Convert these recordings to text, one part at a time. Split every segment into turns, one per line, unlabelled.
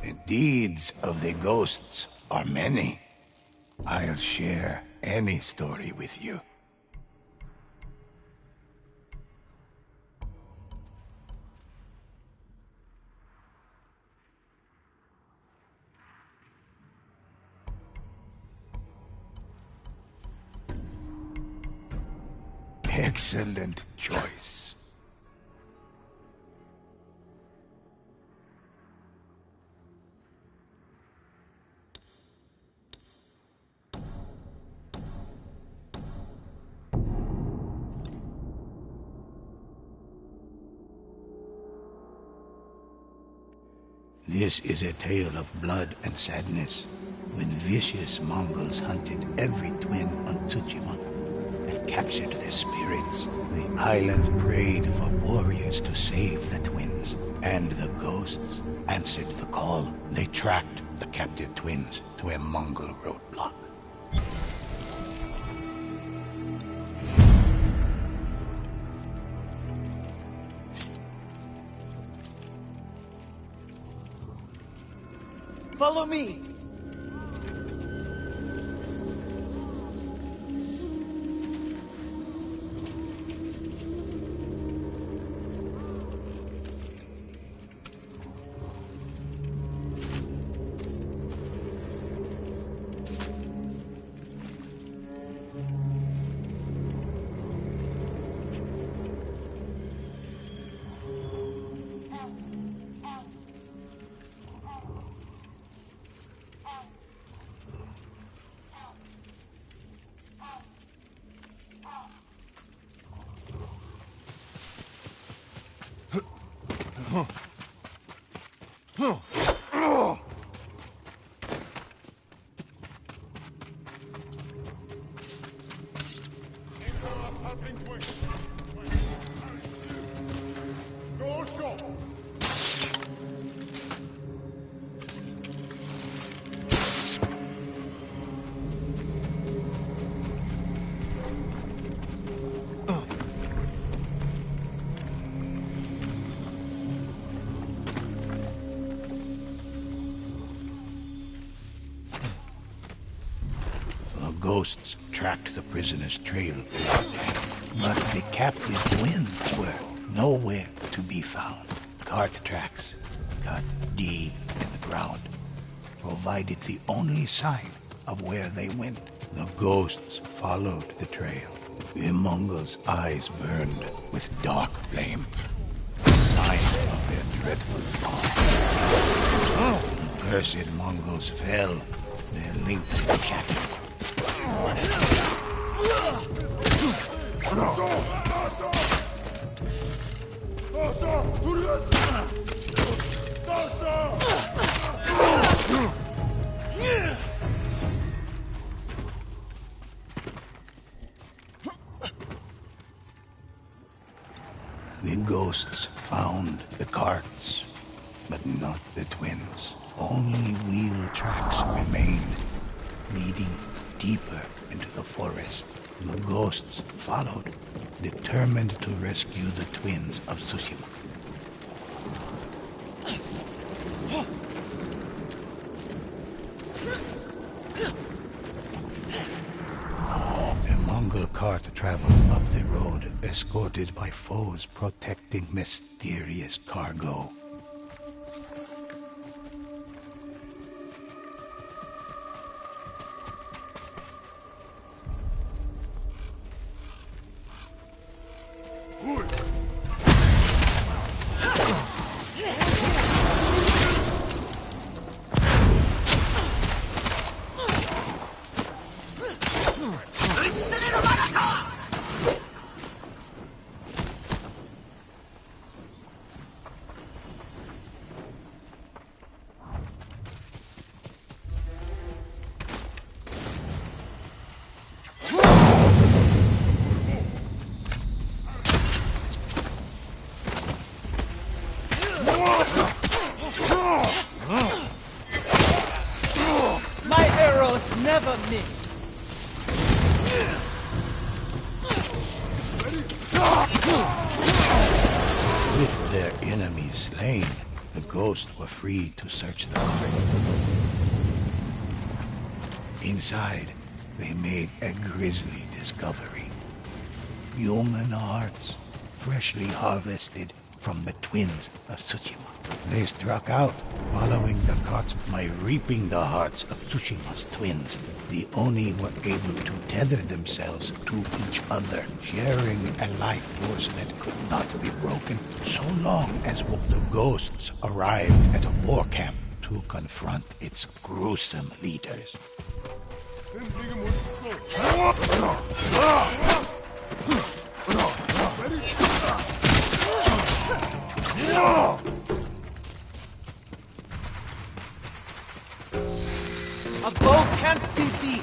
The deeds of the ghosts are many. I'll share any story with you. Excellent choice. This is a tale of blood and sadness, when vicious Mongols hunted every twin on Tsushima and captured their spirits. The island prayed for warriors to save the twins, and the ghosts answered the call. They tracked the captive twins to a Mongol roadblock.
Follow me!
Ghosts tracked the prisoner's trail through the camp, but the captive twins were nowhere to be found. Cart tracks, cut deep in the ground, provided the only sign of where they went. The ghosts followed the trail. The Mongols' eyes burned with dark flame, a sign of their dreadful power. The cursed Mongols fell, their links shattered. The ghosts found the carts, but not the twins. Only wheel tracks remained, leading deeper into the forest. The ghosts followed, determined to rescue the twins of Tsushima. A Mongol cart traveled up the road, escorted by foes protecting mysterious cargo.
My arrows never miss.
With their enemies slain, The ghosts were free to search the cart. Inside, they made a grisly discovery. Human hearts, freshly harvested from the twins of Tsushima. They struck out, following the carts by reaping the hearts of Tsushima's twins. The Oni were able to tether themselves to each other, sharing a life force that could not be broken so long as the ghosts arrived at a war camp to confront its gruesome leaders.
A bow can't be beat!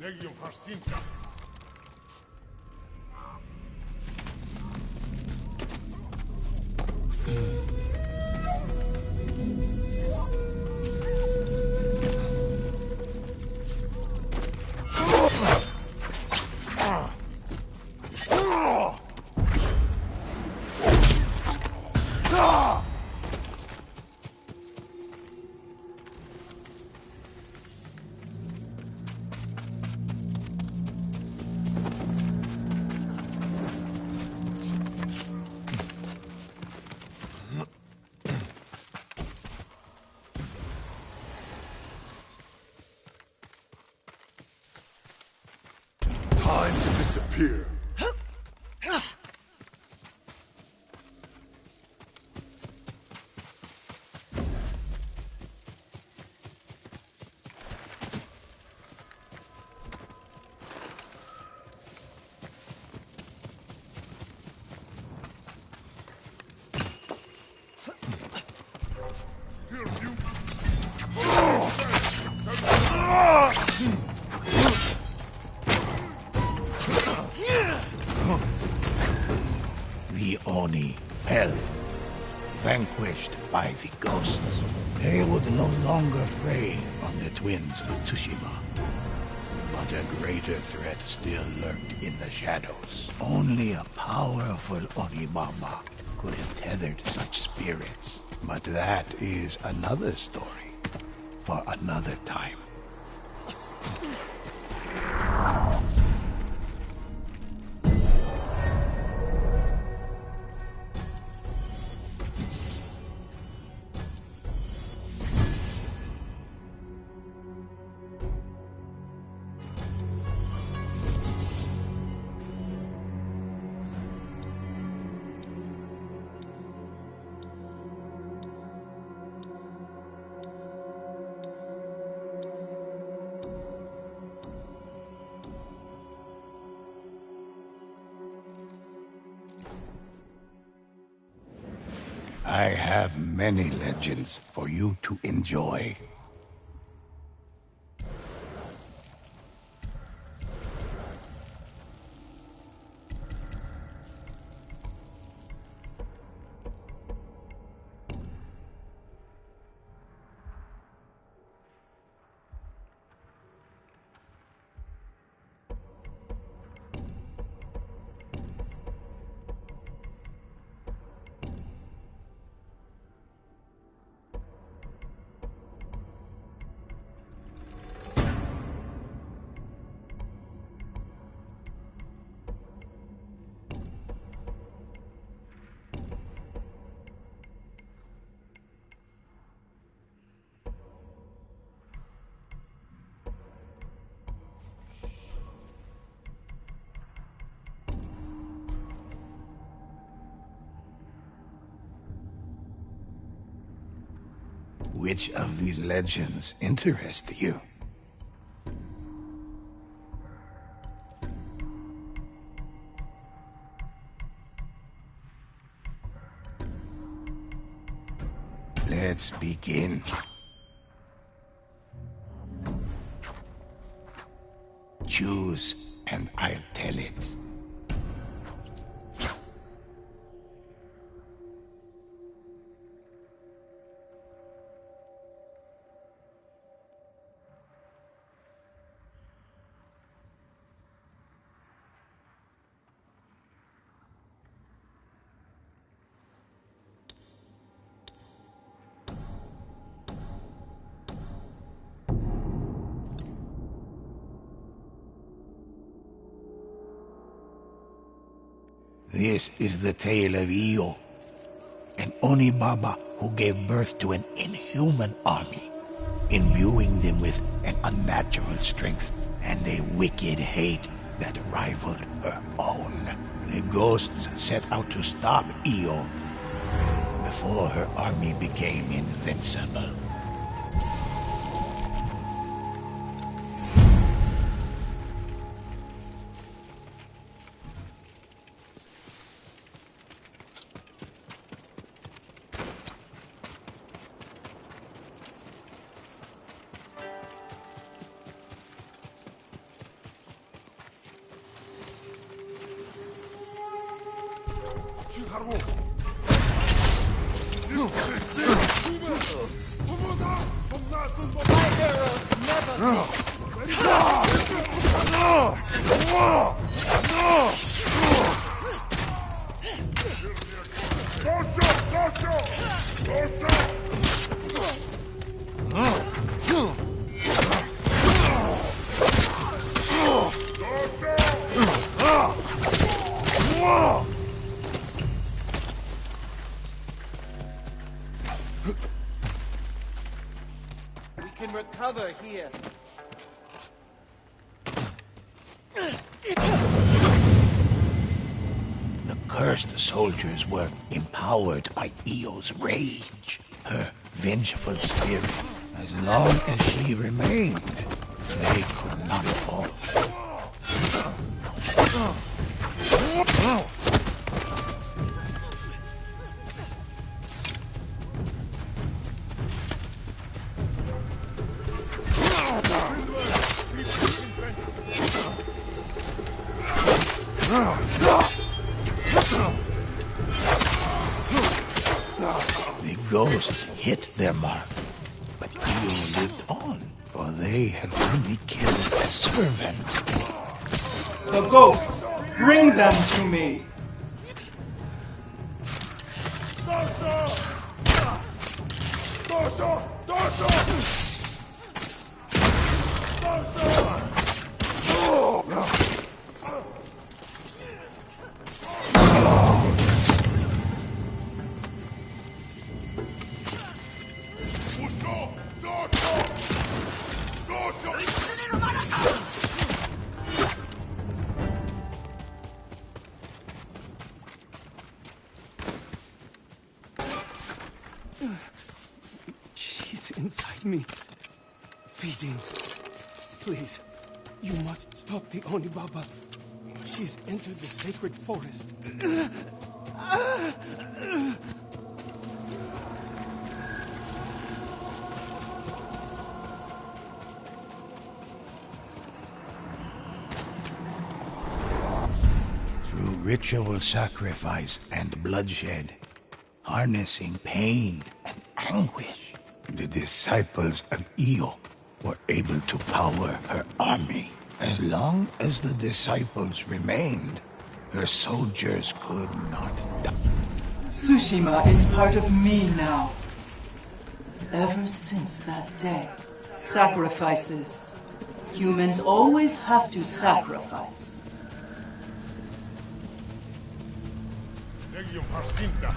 Legion Harsinta. Time to disappear.
The Oni fell, vanquished by the ghosts. They would no longer prey on the twins of Tsushima. But a greater threat still lurked in the shadows. Only a powerful Onibaba could have tethered such spirits. But that is another story for another time. I have many legends for you to enjoy. Which of these legends interest you? Let's begin. Choose, and I'll tell it. This is the tale of Io, an Onibaba who gave birth to an inhuman army, imbuing them with an unnatural strength and a wicked hate that rivaled her own. The ghosts set out to stop Io before her army became invincible.
We can recover here.
The cursed soldiers were empowered by Io's rage, her vengeful spirit. As long as she remained, they could not fall. The ghosts hit their mark, But Io lived on, for they had only killed a servant.
The ghosts! Bring them to me!
Dorso! Dorso! Dorso!
She's inside me. Feeding. Please, you must stop the Onibaba. She's entered the sacred forest.
Through ritual sacrifice and bloodshed, harnessing pain and anguish, the disciples of Io were able to power her army. As long as the disciples remained, her soldiers could not die.
Tsushima is part of me now. Ever since that day, sacrifices. Humans always have to sacrifice.
Legion Harsinta.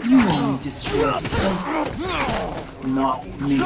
You only destroyed yourself, not me.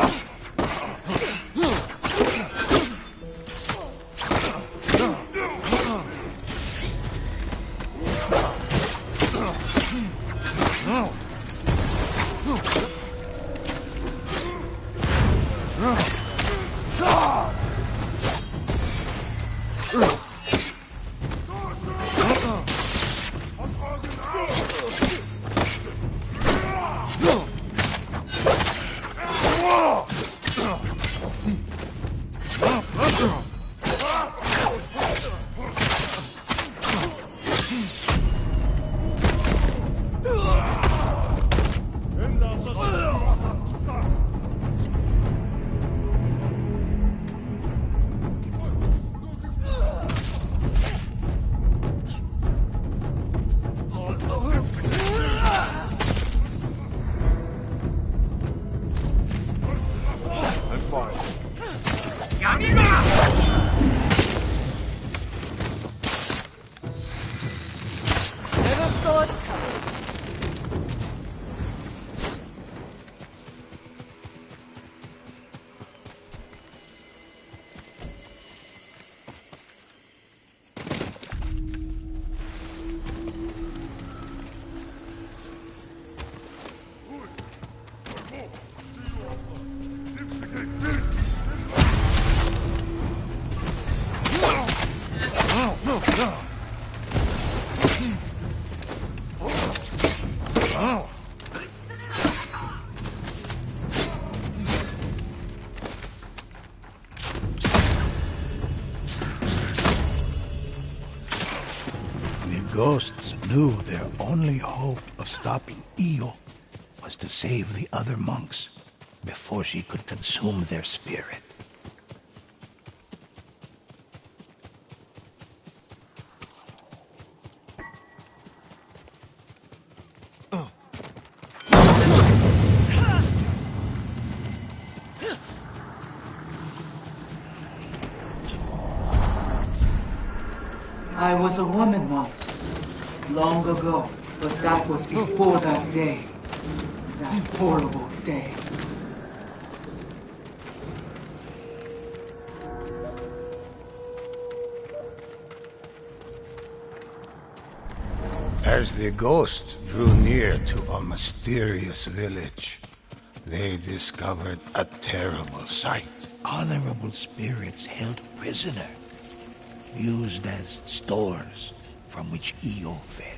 Ghosts knew their only hope of stopping Io was to save the other monks before she could consume their spirit.
I was a woman once, long ago, but that was before that day. That horrible day.
As the ghosts drew near to a mysterious village, they discovered a terrible sight. Honorable spirits held prisoner, used as stores from which Io fed.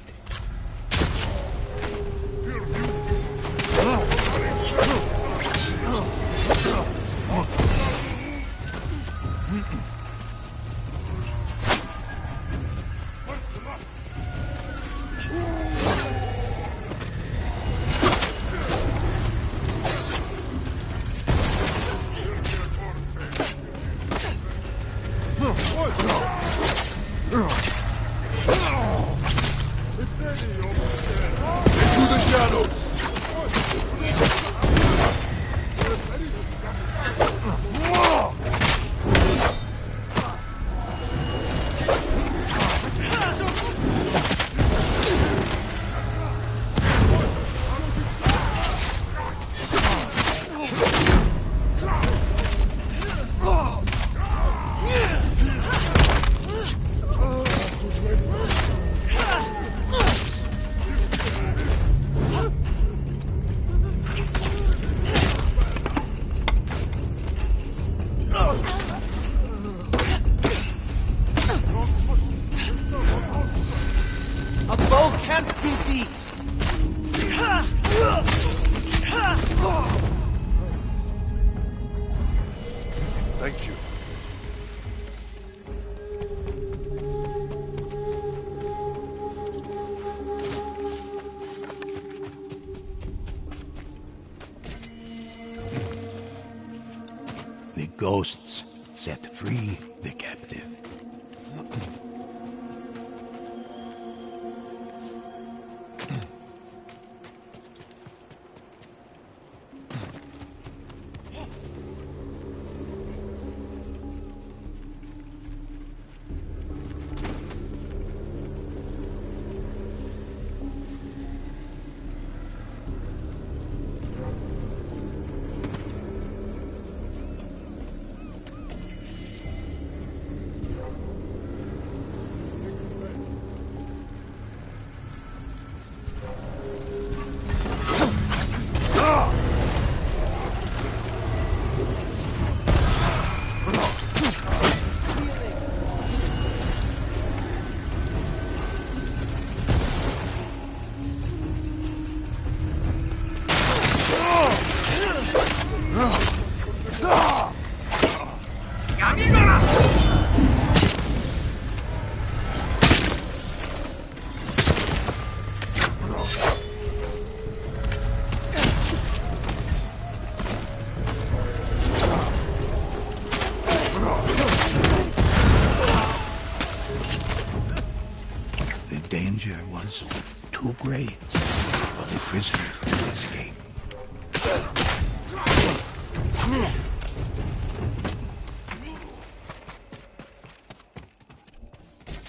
The ghosts set free the captive. The danger was too great for the prisoners to escape.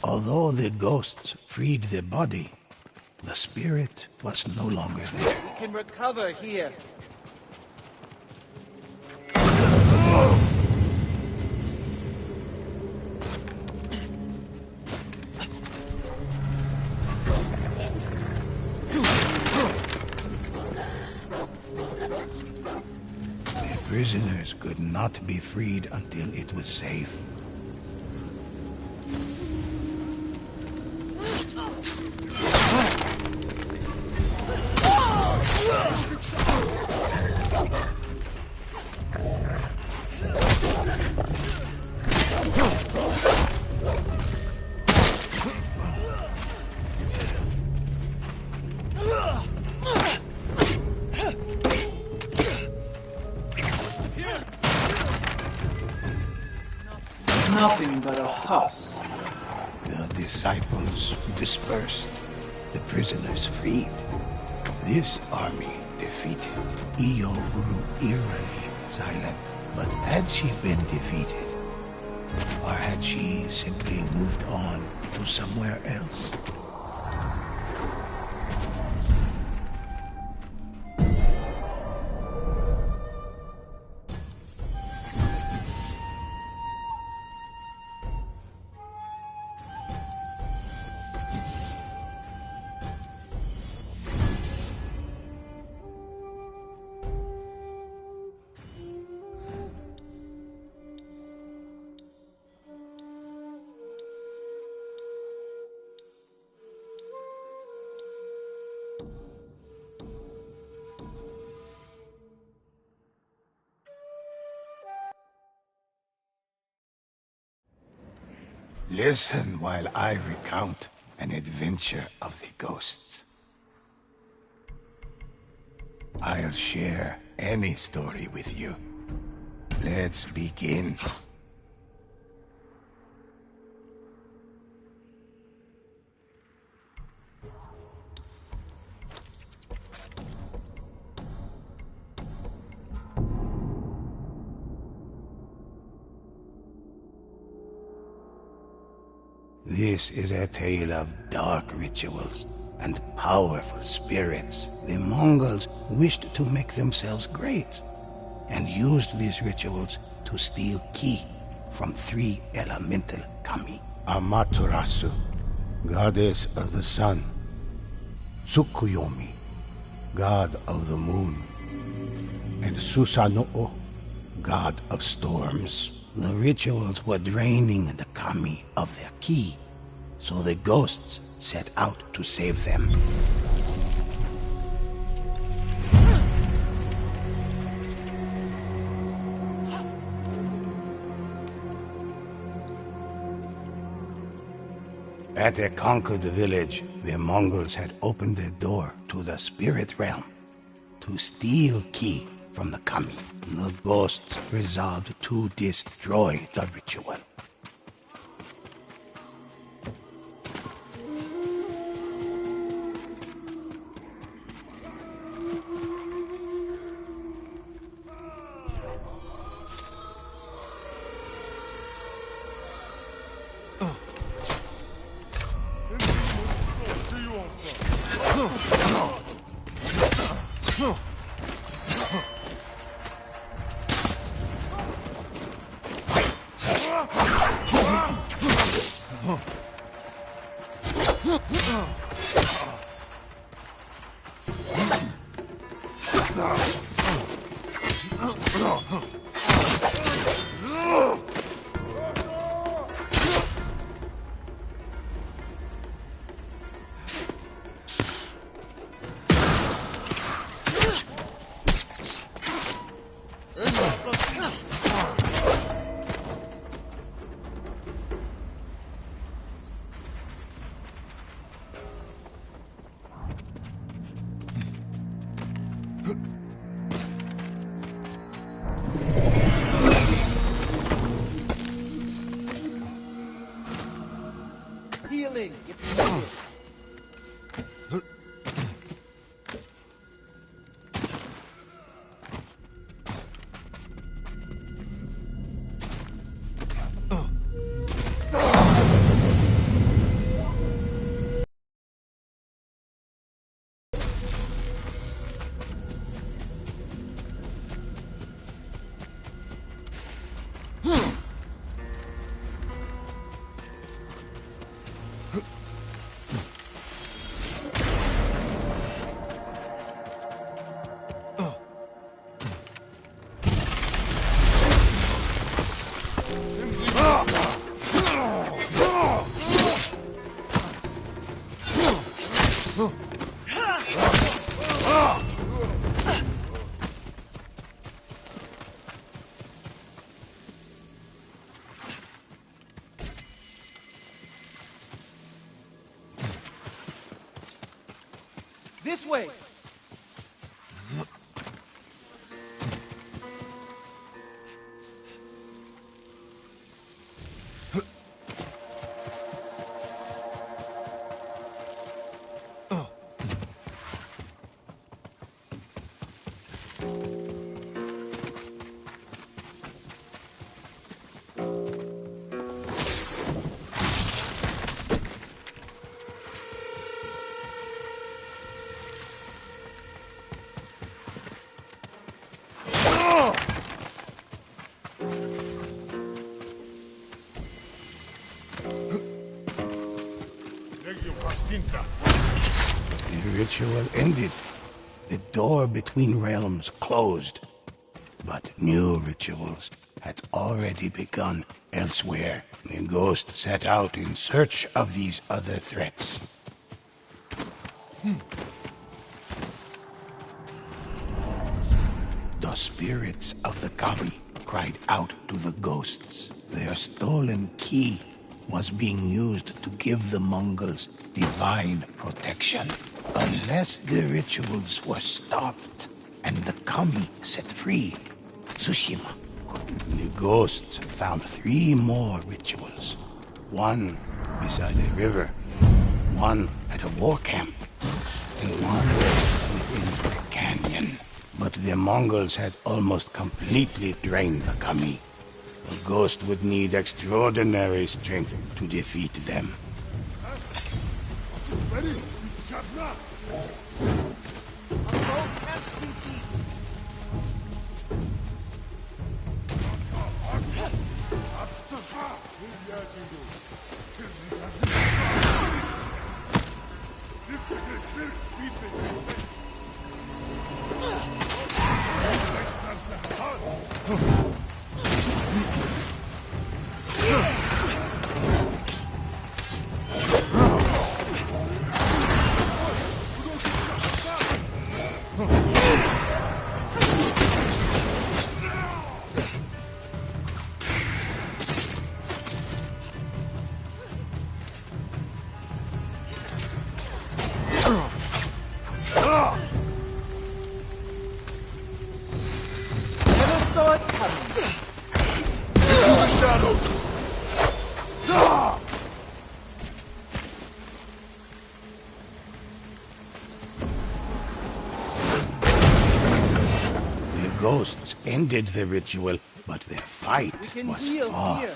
Although the ghosts freed the body, the spirit was no longer there.
We can recover here.
The prisoners could not be freed until it was safe.
Nothing but a husk.
The disciples dispersed, the prisoners freed. This army defeated. Io grew eerily silent. But had she been defeated? Or had she simply moved on to somewhere else? Listen while I recount an adventure of the ghosts. I'll share any story with you. Let's begin. This is a tale of dark rituals and powerful spirits. The Mongols wished to make themselves great and used these rituals to steal ki from 3 elemental kami. Amaterasu, goddess of the sun. Tsukuyomi, god of the moon. And Susanoo, god of storms. The rituals were draining the kami of their ki, so the ghosts set out to save them. At a conquered village, the Mongols had opened the door to the spirit realm to steal ki from the kami. The ghosts resolved to destroy the ritual.
Healing, if you need it. This way!
The ritual ended. The door between realms closed. But new rituals had already begun elsewhere. The ghost set out in search of these other threats. The spirits of the kami cried out to the ghosts. Their stolen key was being used to give the Mongols divine protection. Unless the rituals were stopped and the kami set free, Tsushima. The ghosts found 3 more rituals. One beside a river, one at a war camp, and one within a canyon. But the Mongols had almost completely drained the kami. The ghost would need extraordinary strength to defeat them.
Ready? Shut up!
saw it coming.
Into the shadows!
The ghosts ended the ritual, but their fight
can
was
heal
far
here.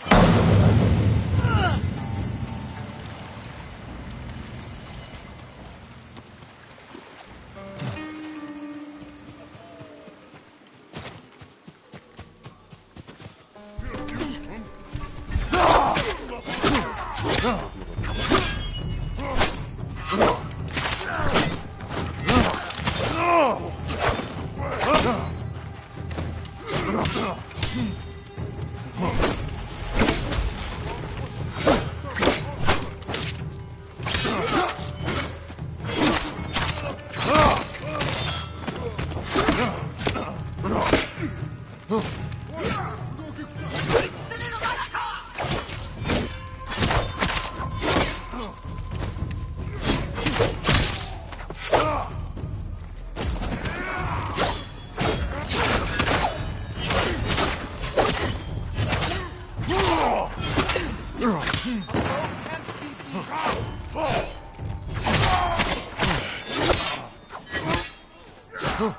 from...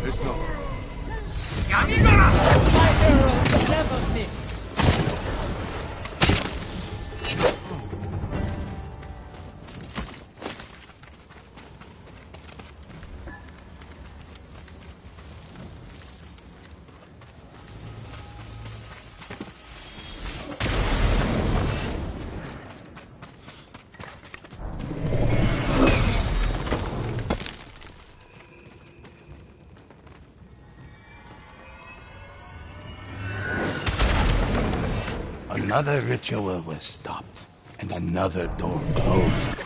It's nothing.
Never miss.
Another ritual was stopped, and another door closed.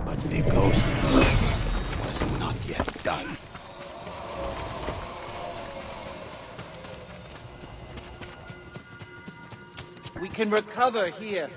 But the ghosts was not yet done.
We can recover here.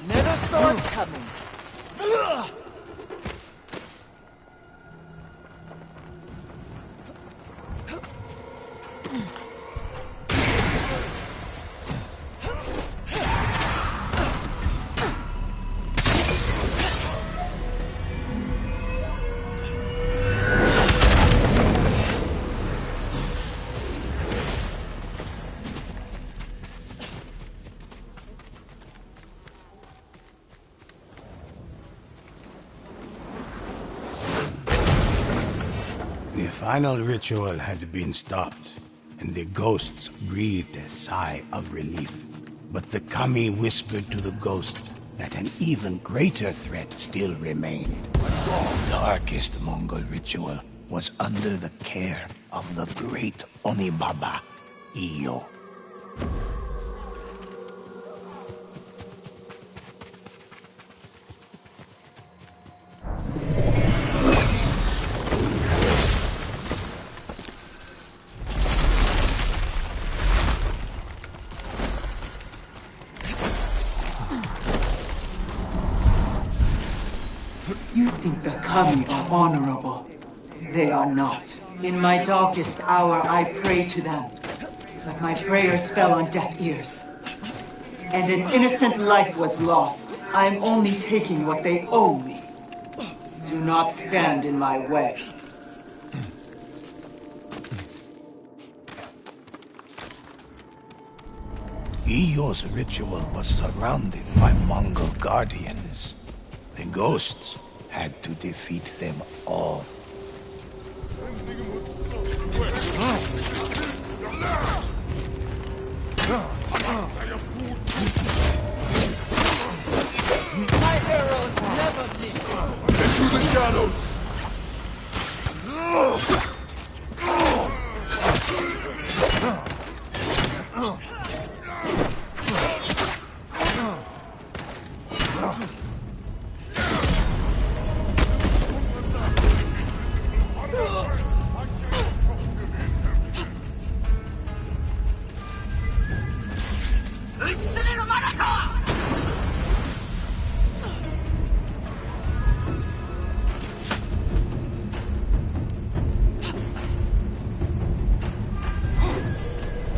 Never saw it coming.
The final ritual had been stopped, and the ghosts breathed a sigh of relief. But the kami whispered to the ghosts that an even greater threat still remained. The darkest Mongol ritual was under the care of the great Onibaba, Iyo.
You think the kami are honorable. They are not. In my darkest hour, I pray to them. But my prayers fell on deaf ears. And an innocent life was lost. I'm only taking what they owe me. Do not stand in my way.
Iyo's ritual was surrounded by Mongol guardians. The ghosts had to defeat them all.
My arrows never miss.
Into the shadows!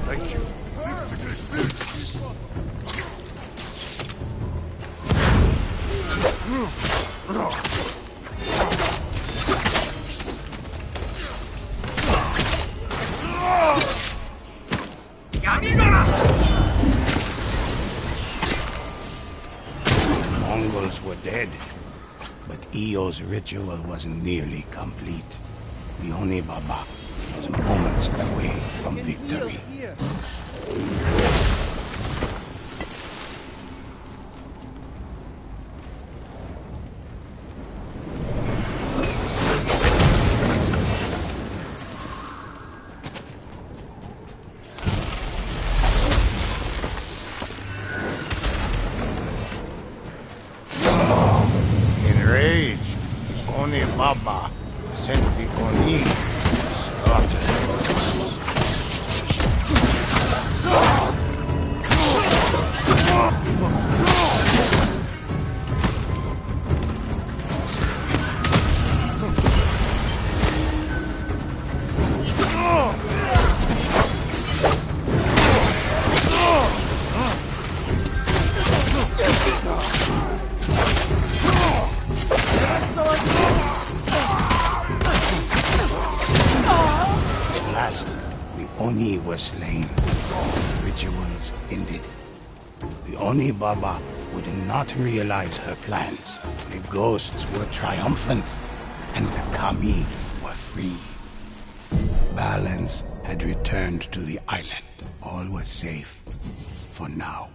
Thank you.
Mongols were dead, but Iyo's ritual was nearly complete. The Onibaba was moments away from victory.
Here.
Enraged, Onibaba sent the Oni to slaughter. At last, the Oni were slain. The rituals ended. The Onibaba would not realize her plans. The ghosts were triumphant, and the kami were free. Balance had returned to the island. All was safe for now.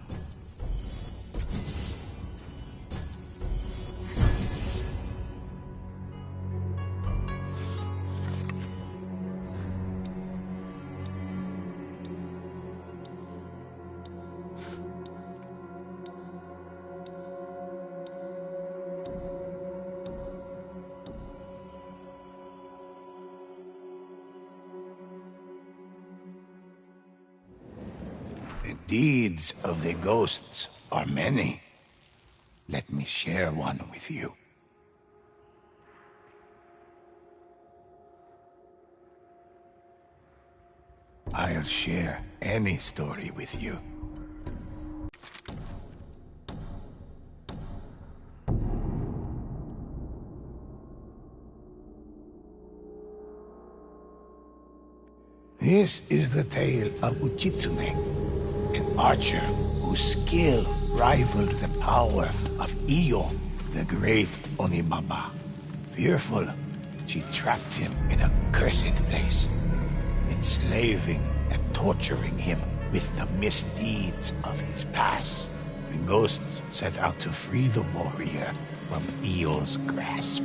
The deeds of the ghosts are many. Let me share one with you. I'll share any story with you. This is the tale of Uchitsune, an archer whose skill rivaled the power of Iyo, the great Onibaba. Fearful, she trapped him in a cursed place, enslaving a torturing him with the misdeeds of his past. The ghosts set out to free the warrior from Eo's grasp.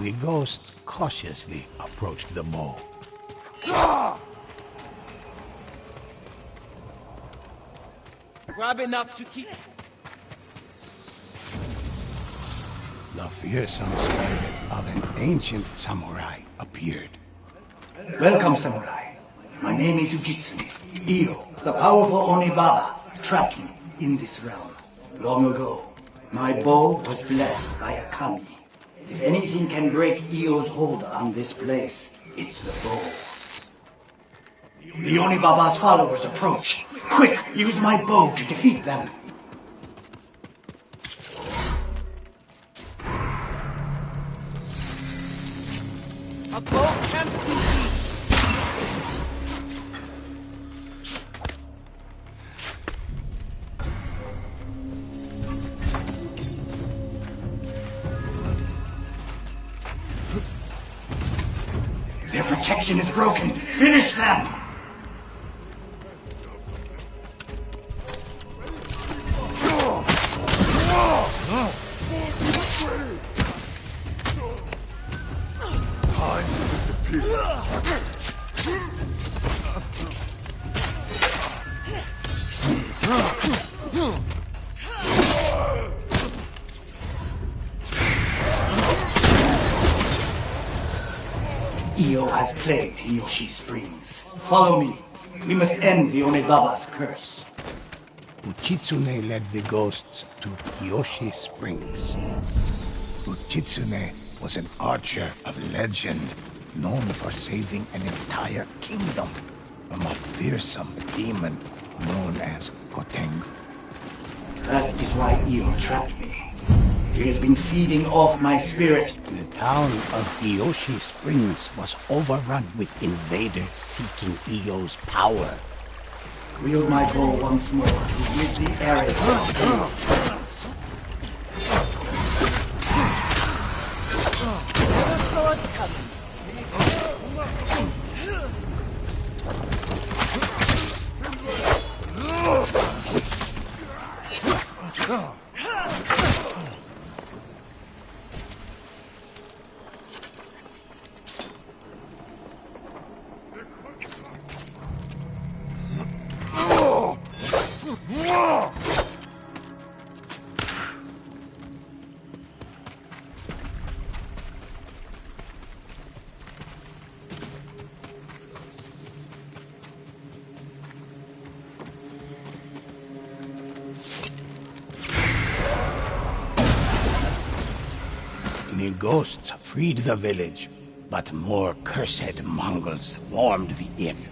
The ghost cautiously approached the bow.
Grab enough to keep.
The fearsome spirit of an ancient samurai appeared.
Welcome, samurai. My name is Ujitsune. Io, the powerful Onibaba, trapped me in this realm. Long ago, my bow was blessed by a kami. If anything can break Io's hold on this place, it's the bow. The Onibaba's followers approach. Quick, use my bow to defeat them.
A bow can't be beat.
Their protection is broken. Finish them!
Time to disappear.
Io has plagued Hiyoshi Springs. Follow me. We must end the Onibaba's curse.
Uchitsune led the ghosts to Kyoshi Springs. Uchitsune was an archer of legend, known for saving an entire kingdom from a fearsome demon known as Kotengu.
That is why Io trapped me. She has been feeding off my spirit.
The town of Kyoshi Springs was overrun with invaders seeking Eo's power.
Wield my bow once more to rid the area of
The ghosts freed the village, but more cursed Mongols swarmed the inn.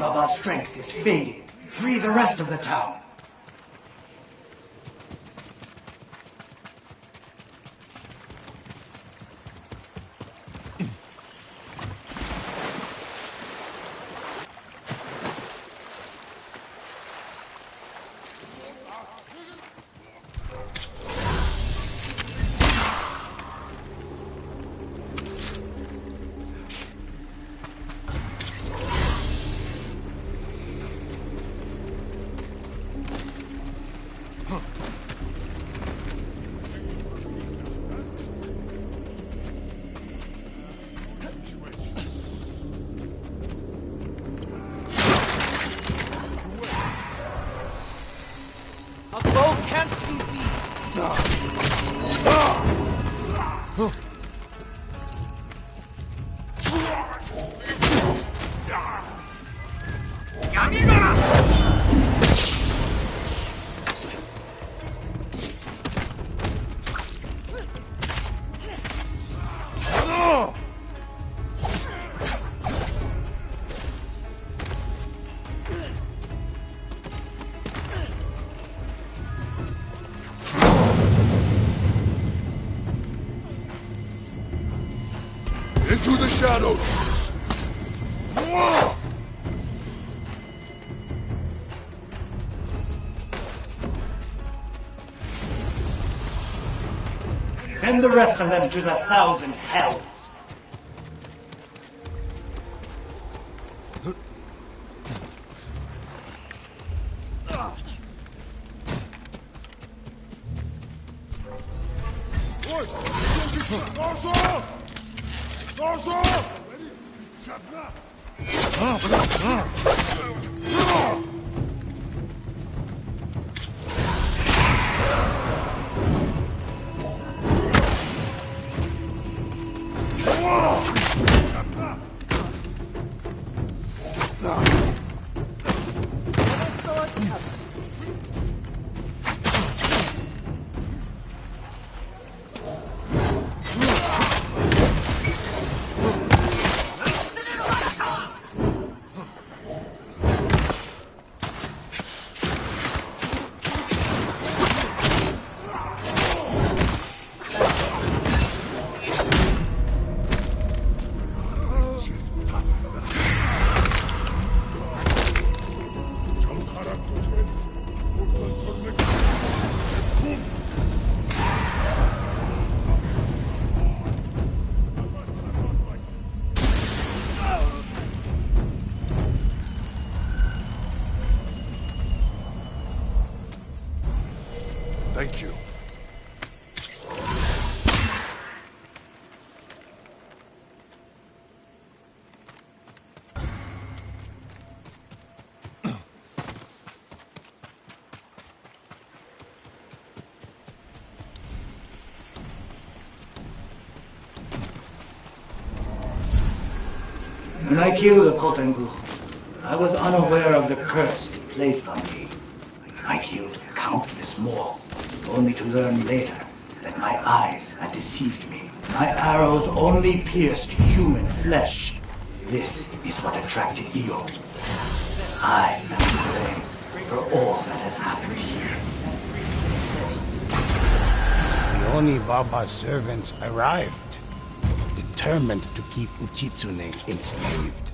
Onibaba's strength is fading. Free the rest of the town.
A foe can't be beat.
Into the shadows!
Send the rest of them to the 1,000 hells.
Thank you.
When I killed the Kotengu, I was unaware of the curse it placed on me. I killed countless more, only to learn later that my eyes had deceived me. My arrows only pierced human flesh. This is what attracted Io. I am to blame for all that has happened here.
The Onibaba's servants arrived, determined to keep Uchitsune enslaved.